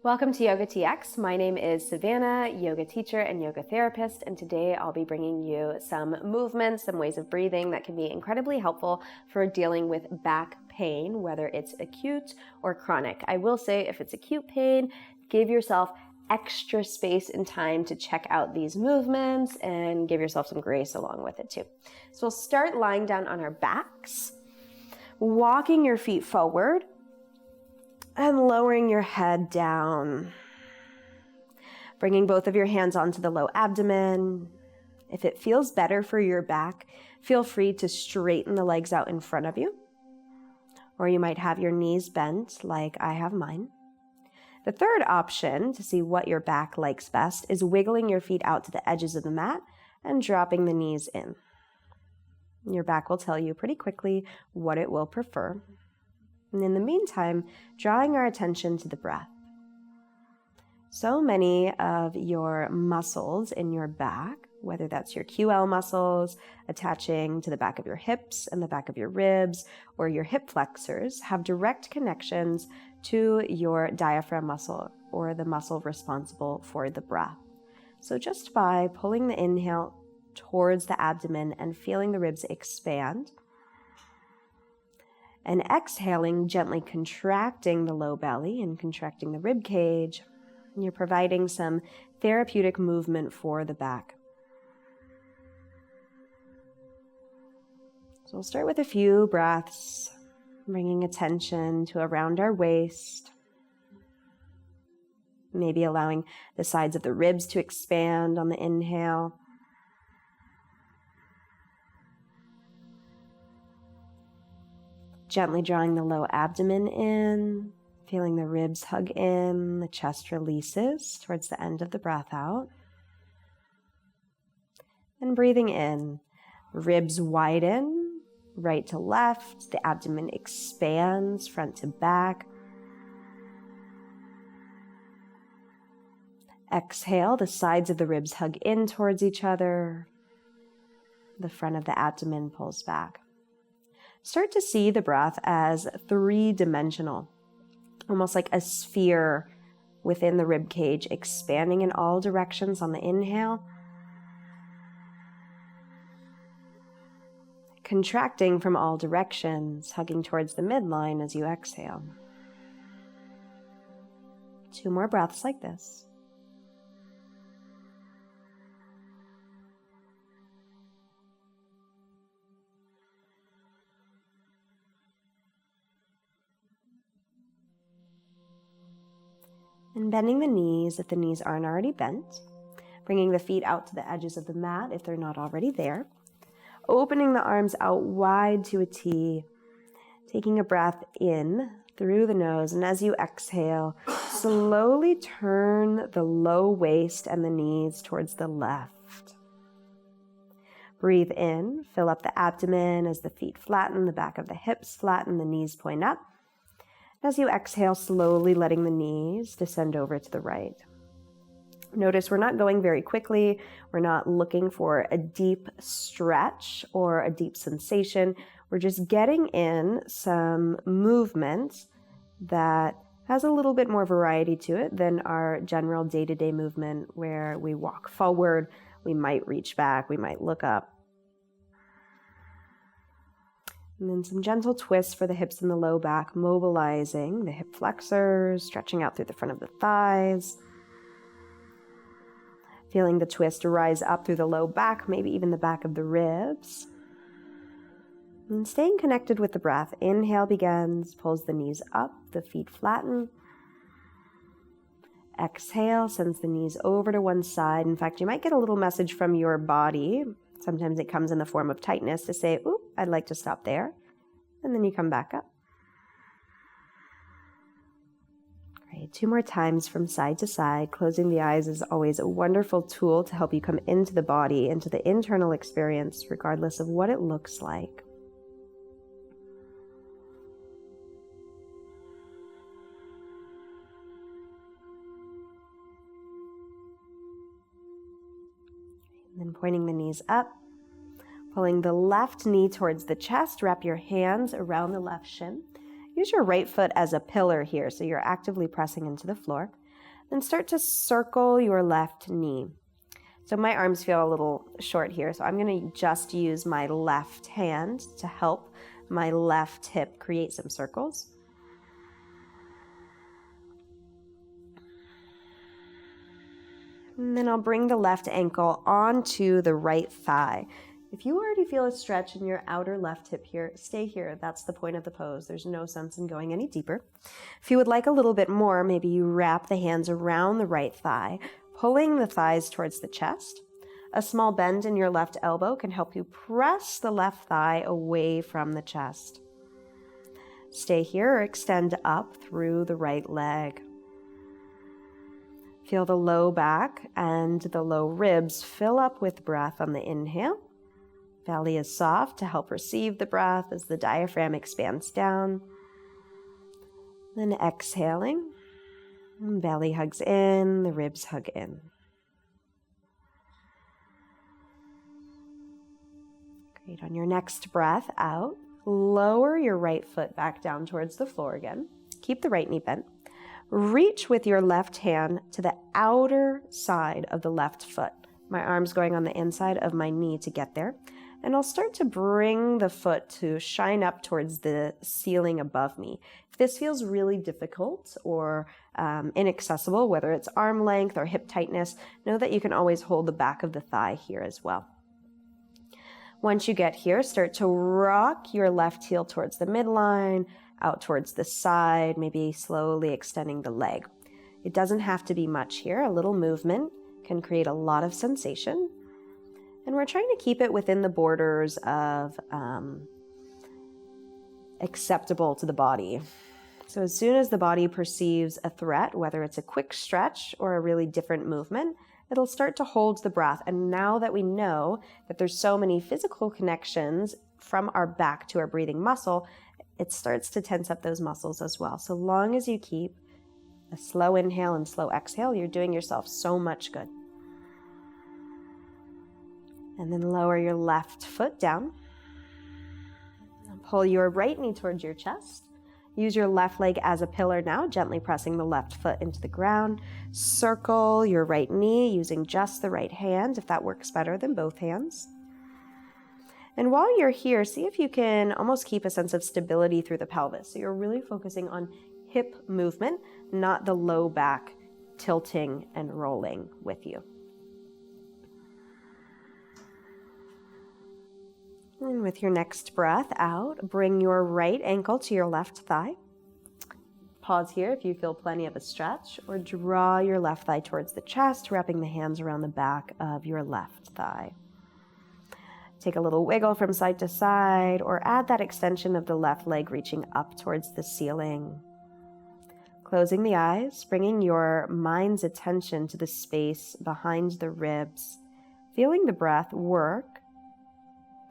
Welcome to YOGATX. My name is Savannah, yoga teacher and yoga therapist, and today I'll be bringing you some movements, some ways of breathing that can be incredibly helpful for dealing with back pain, whether it's acute or chronic. I will say if it's acute pain, give yourself extra space and time to check out these movements and give yourself some grace along with it too. So we'll start lying down on our backs, walking your feet forward, and lowering your head down. Bringing both of your hands onto the low abdomen. If it feels better for your back, feel free to straighten the legs out in front of you. Or you might have your knees bent like I have mine. The third option to see what your back likes best is wiggling your feet out to the edges of the mat and dropping the knees in. Your back will tell you pretty quickly what it will prefer. And in the meantime, drawing our attention to the breath. So many of your muscles in your back, whether that's your QL muscles attaching to the back of your hips and the back of your ribs, or your hip flexors, have direct connections to your diaphragm muscle, or the muscle responsible for the breath. So just by pulling the inhale towards the abdomen and feeling the ribs expand, and exhaling, gently contracting the low belly and contracting the rib cage, you're providing some therapeutic movement for the back. So we'll start with a few breaths, bringing attention to around our waist, maybe allowing the sides of the ribs to expand on the inhale. Gently drawing the low abdomen in, feeling the ribs hug in, the chest releases towards the end of the breath out. And breathing in, ribs widen, right to left, the abdomen expands, front to back. Exhale, the sides of the ribs hug in towards each other, the front of the abdomen pulls back. Start to see the breath as three-dimensional, almost like a sphere within the rib cage, expanding in all directions on the inhale, contracting from all directions, hugging towards the midline as you exhale. 2 more breaths like this. And bending the knees if the knees aren't already bent. Bringing the feet out to the edges of the mat if they're not already there. Opening the arms out wide to a T. Taking a breath in through the nose. And as you exhale, slowly turn the low waist and the knees towards the left. Breathe in, fill up the abdomen as the feet flatten, the back of the hips flatten, the knees point up. As you exhale, slowly letting the knees descend over to the right. Notice we're not going very quickly. We're not looking for a deep stretch or a deep sensation. We're just getting in some movement that has a little bit more variety to it than our general day-to-day movement where we walk forward, we might reach back, we might look up. And then some gentle twists for the hips and the low back, mobilizing the hip flexors, stretching out through the front of the thighs. Feeling the twist rise up through the low back, maybe even the back of the ribs. And staying connected with the breath. Inhale begins, pulls the knees up, the feet flatten. Exhale, sends the knees over to one side. In fact, you might get a little message from your body. Sometimes it comes in the form of tightness to say, "Oop, I'd like to stop there." And then you come back up. Great. 2 more times from side to side. Closing the eyes is always a wonderful tool to help you come into the body, into the internal experience, regardless of what it looks like. And then pointing the knees up. Pulling the left knee towards the chest, wrap your hands around the left shin. Use your right foot as a pillar here, so you're actively pressing into the floor. Then start to circle your left knee. So my arms feel a little short here, so I'm going to just use my left hand to help my left hip create some circles. And then I'll bring the left ankle onto the right thigh. If you already feel a stretch in your outer left hip here, stay here. That's the point of the pose. There's no sense in going any deeper. If you would like a little bit more, maybe you wrap the hands around the right thigh, pulling the thighs towards the chest. A small bend in your left elbow can help you press the left thigh away from the chest. Stay here or extend up through the right leg. Feel the low back and the low ribs fill up with breath on the inhale. Belly is soft to help receive the breath as the diaphragm expands down. Then exhaling, belly hugs in, the ribs hug in. Great. On your next breath out, lower your right foot back down towards the floor again. Keep the right knee bent. Reach with your left hand to the outer side of the left foot. My arm's going on the inside of my knee to get there. And I'll start to bring the foot to shine up towards the ceiling above me. If this feels really difficult or inaccessible, whether it's arm length or hip tightness, know that you can always hold the back of the thigh here as well. Once you get here, start to rock your left heel towards the midline, out towards the side, maybe slowly extending the leg. It doesn't have to be much here. A little movement can create a lot of sensation. And we're trying to keep it within the borders of acceptable to the body. So as soon as the body perceives a threat, whether it's a quick stretch or a really different movement, it'll start to hold the breath. And now that we know that there's so many physical connections from our back to our breathing muscle, it starts to tense up those muscles as well. So long as you keep a slow inhale and slow exhale, you're doing yourself so much good. And then lower your left foot down. Pull your right knee towards your chest. Use your left leg as a pillar now, gently pressing the left foot into the ground. Circle your right knee using just the right hand, if that works better than both hands. And while you're here, see if you can almost keep a sense of stability through the pelvis. So you're really focusing on hip movement, not the low back tilting and rolling with you. And with your next breath out, bring your right ankle to your left thigh. Pause here if you feel plenty of a stretch, or draw your left thigh towards the chest, wrapping the hands around the back of your left thigh. Take a little wiggle from side to side, or add that extension of the left leg reaching up towards the ceiling. Closing the eyes, bringing your mind's attention to the space behind the ribs, feeling the breath work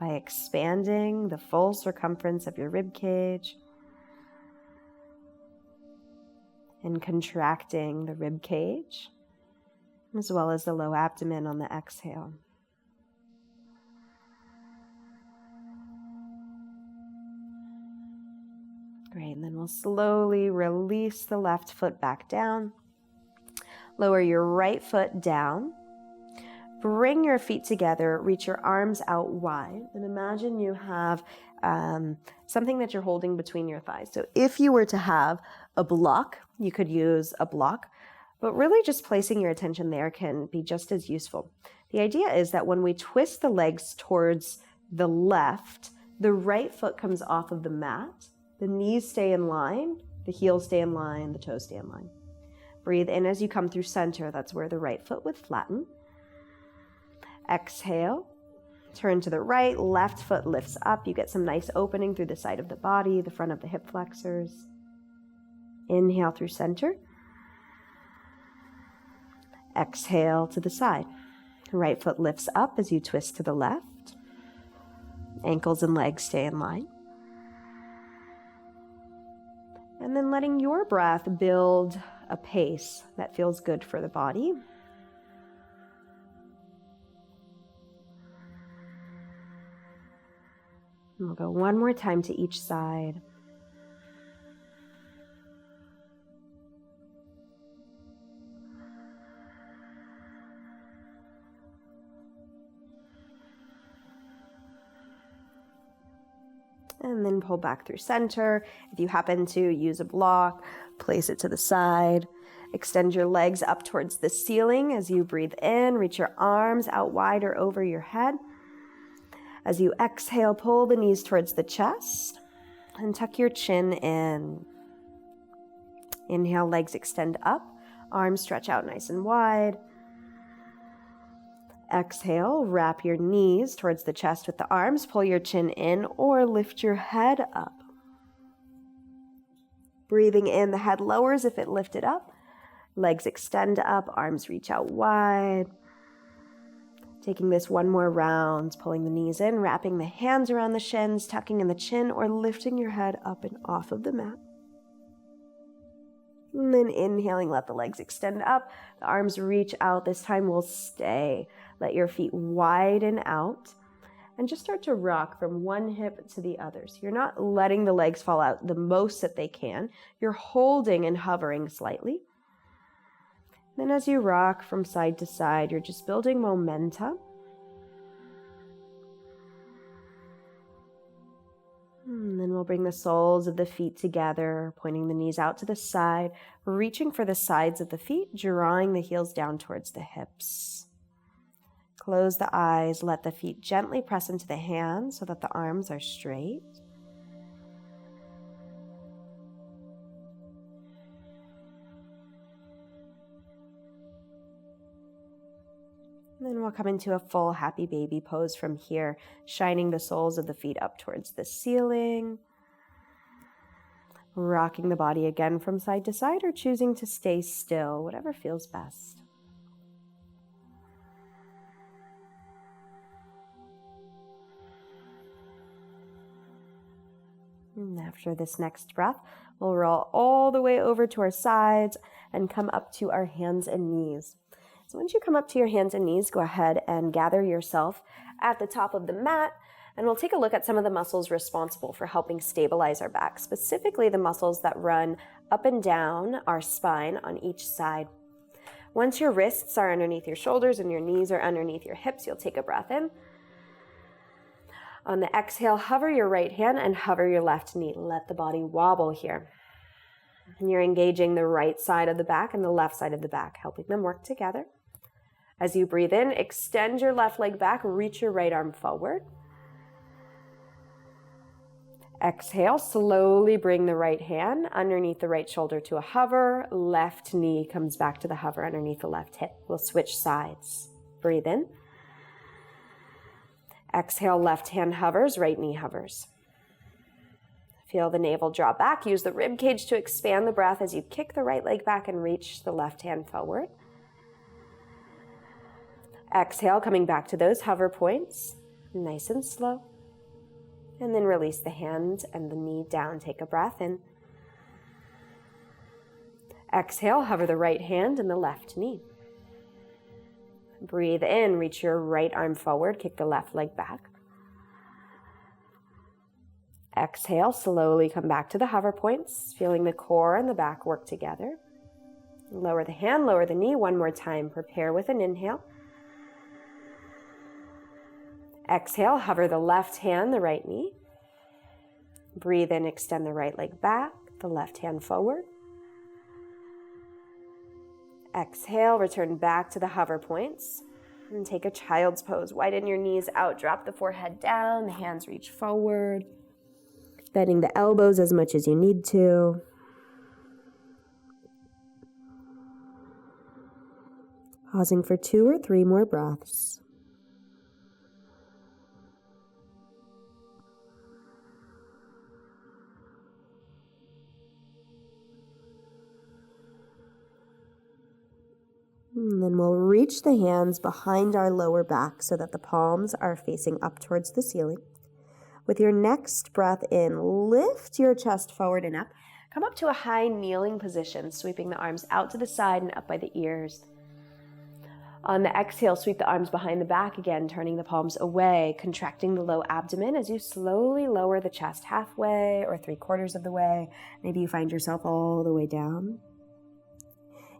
by expanding the full circumference of your rib cage and contracting the rib cage, as well as the low abdomen on the exhale. Great, and then we'll slowly release the left foot back down. Lower your right foot down. Bring your feet together, reach your arms out wide, and imagine you have something that you're holding between your thighs. So if you were to have a block, you could use a block, but really just placing your attention there can be just as useful. The idea is that when we twist the legs towards the left, the right foot comes off of the mat, the knees stay in line, the heels stay in line, the toes stay in line. Breathe in as you come through center. That's where the right foot would flatten. Exhale, turn to the right, left foot lifts up. You get some nice opening through the side of the body, the front of the hip flexors. Inhale through center. Exhale to the side. Right foot lifts up as you twist to the left. Ankles and legs stay in line. And then letting your breath build a pace that feels good for the body. And we'll go one more time to each side. And then pull back through center. If you happen to use a block, place it to the side. Extend your legs up towards the ceiling as you breathe in. Reach your arms out wide or over your head. As you exhale, pull the knees towards the chest and tuck your chin in. Inhale, legs extend up. Arms stretch out nice and wide. Exhale, wrap your knees towards the chest with the arms. Pull your chin in or lift your head up. Breathing in, the head lowers if it lifted up. Legs extend up, arms reach out wide. Taking this one more round, pulling the knees in, wrapping the hands around the shins, tucking in the chin, or lifting your head up and off of the mat. And then inhaling, let the legs extend up. The arms reach out. This time we'll stay. Let your feet widen out and just start to rock from one hip to the other. So you're not letting the legs fall out the most that they can. You're holding and hovering slightly. Then as you rock from side to side, you're just building momentum. And then we'll bring the soles of the feet together, pointing the knees out to the side, reaching for the sides of the feet, drawing the heels down towards the hips. Close the eyes, let the feet gently press into the hands so that the arms are straight. And then we'll come into a full happy baby pose from here, shining the soles of the feet up towards the ceiling. Rocking the body again from side to side or choosing to stay still, whatever feels best. And after this next breath, we'll roll all the way over to our sides and come up to our hands and knees. So once you come up to your hands and knees, go ahead and gather yourself at the top of the mat, and we'll take a look at some of the muscles responsible for helping stabilize our back, specifically the muscles that run up and down our spine on each side. Once your wrists are underneath your shoulders and your knees are underneath your hips, you'll take a breath in. On the exhale, hover your right hand and hover your left knee. Let the body wobble here. And you're engaging the right side of the back and the left side of the back, helping them work together. As you breathe in, extend your left leg back, reach your right arm forward. Exhale, slowly bring the right hand underneath the right shoulder to a hover. Left knee comes back to the hover underneath the left hip. We'll switch sides. Breathe in. Exhale, left hand hovers, right knee hovers. Feel the navel draw back. Use the rib cage to expand the breath as you kick the right leg back and reach the left hand forward. Exhale, coming back to those hover points, nice and slow. And then release the hand and the knee down. Take a breath in. Exhale, hover the right hand and the left knee. Breathe in, reach your right arm forward, kick the left leg back. Exhale, slowly come back to the hover points, feeling the core and the back work together. Lower the hand, lower the knee one more time. Prepare with an inhale. Exhale, hover the left hand, the right knee. Breathe in, extend the right leg back, the left hand forward. Exhale, return back to the hover points and take a child's pose. Widen your knees out, drop the forehead down, the hands reach forward. Bending the elbows as much as you need to. Pausing for 2 or 3 more breaths. And then we'll reach the hands behind our lower back so that the palms are facing up towards the ceiling. With your next breath in, lift your chest forward and up. Come up to a high kneeling position, sweeping the arms out to the side and up by the ears. On the exhale, sweep the arms behind the back again, turning the palms away, contracting the low abdomen as you slowly lower the chest halfway or 3/4 of the way. Maybe you find yourself all the way down.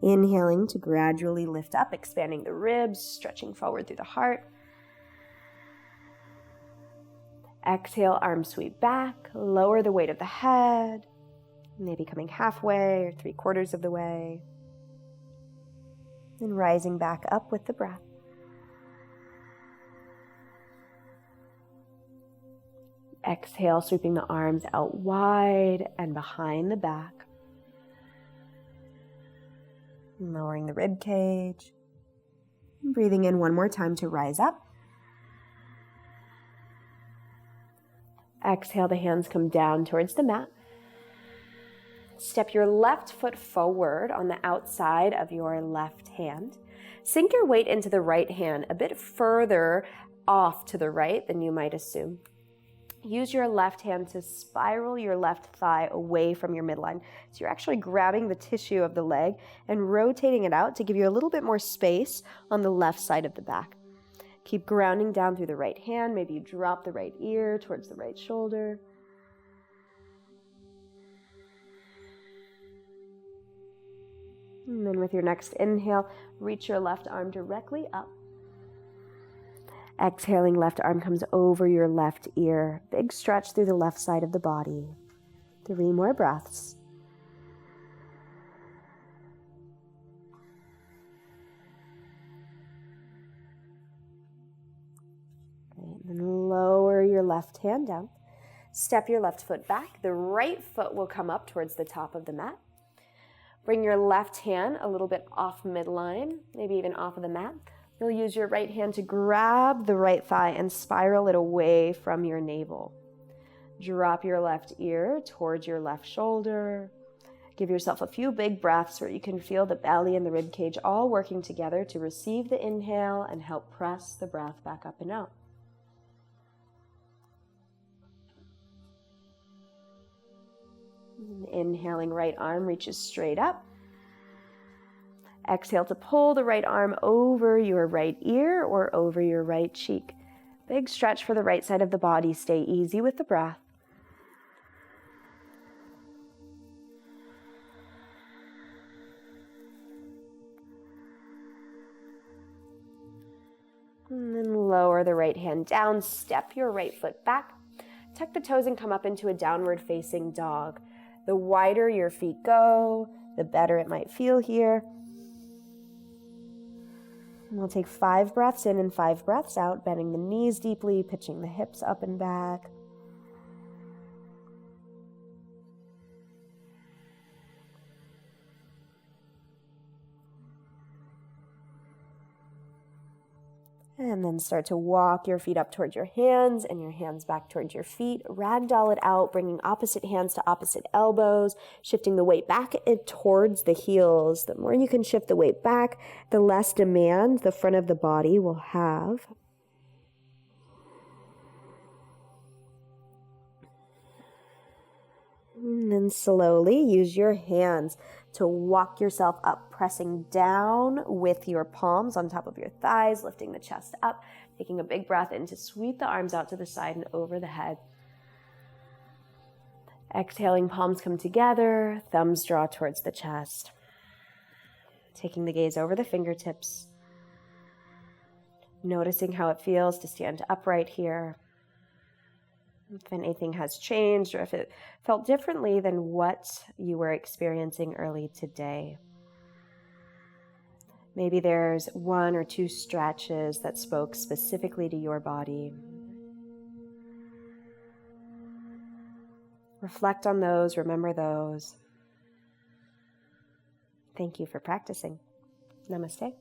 Inhaling to gradually lift up, expanding the ribs, stretching forward through the heart. Exhale, arms sweep back, lower the weight of the head, maybe coming halfway or 3/4 of the way. And rising back up with the breath. Exhale, sweeping the arms out wide and behind the back. Lowering the rib cage. Breathing in one more time to rise up. Exhale, the hands come down towards the mat. Step your left foot forward on the outside of your left hand. Sink your weight into the right hand a bit further off to the right than you might assume. Use your left hand to spiral your left thigh away from your midline. So you're actually grabbing the tissue of the leg and rotating it out to give you a little bit more space on the left side of the back. Keep grounding down through the right hand. Maybe you drop the right ear towards the right shoulder. And then with your next inhale, reach your left arm directly up. Exhaling, left arm comes over your left ear. Big stretch through the left side of the body. 3 more breaths. Great. And then lower your left hand down. Step your left foot back. The right foot will come up towards the top of the mat. Bring your left hand a little bit off midline, maybe even off of the mat. You'll use your right hand to grab the right thigh and spiral it away from your navel. Drop your left ear towards your left shoulder. Give yourself a few big breaths where you can feel the belly and the rib cage all working together to receive the inhale and help press the breath back up and out. Inhaling, right arm reaches straight up. Exhale to pull the right arm over your right ear or over your right cheek. Big stretch for the right side of the body. Stay easy with the breath. And then lower the right hand down. Step your right foot back. Tuck the toes and come up into a downward facing dog. The wider your feet go, the better it might feel here. And we'll take 5 breaths in and 5 breaths out, bending the knees deeply, pitching the hips up and back. And then start to walk your feet up towards your hands and your hands back towards your feet. Ragdoll it out, bringing opposite hands to opposite elbows, shifting the weight back towards the heels. The more you can shift the weight back, the less demand the front of the body will have. And then slowly use your hands to walk yourself up, pressing down with your palms on top of your thighs, lifting the chest up, taking a big breath in to sweep the arms out to the side and over the head. Exhaling, palms come together, thumbs draw towards the chest. Taking the gaze over the fingertips. Noticing how it feels to stand upright here. If anything has changed or if it felt differently than what you were experiencing early today. Maybe there's 1 or 2 stretches that spoke specifically to your body. Reflect on those, remember those. Thank you for practicing. Namaste.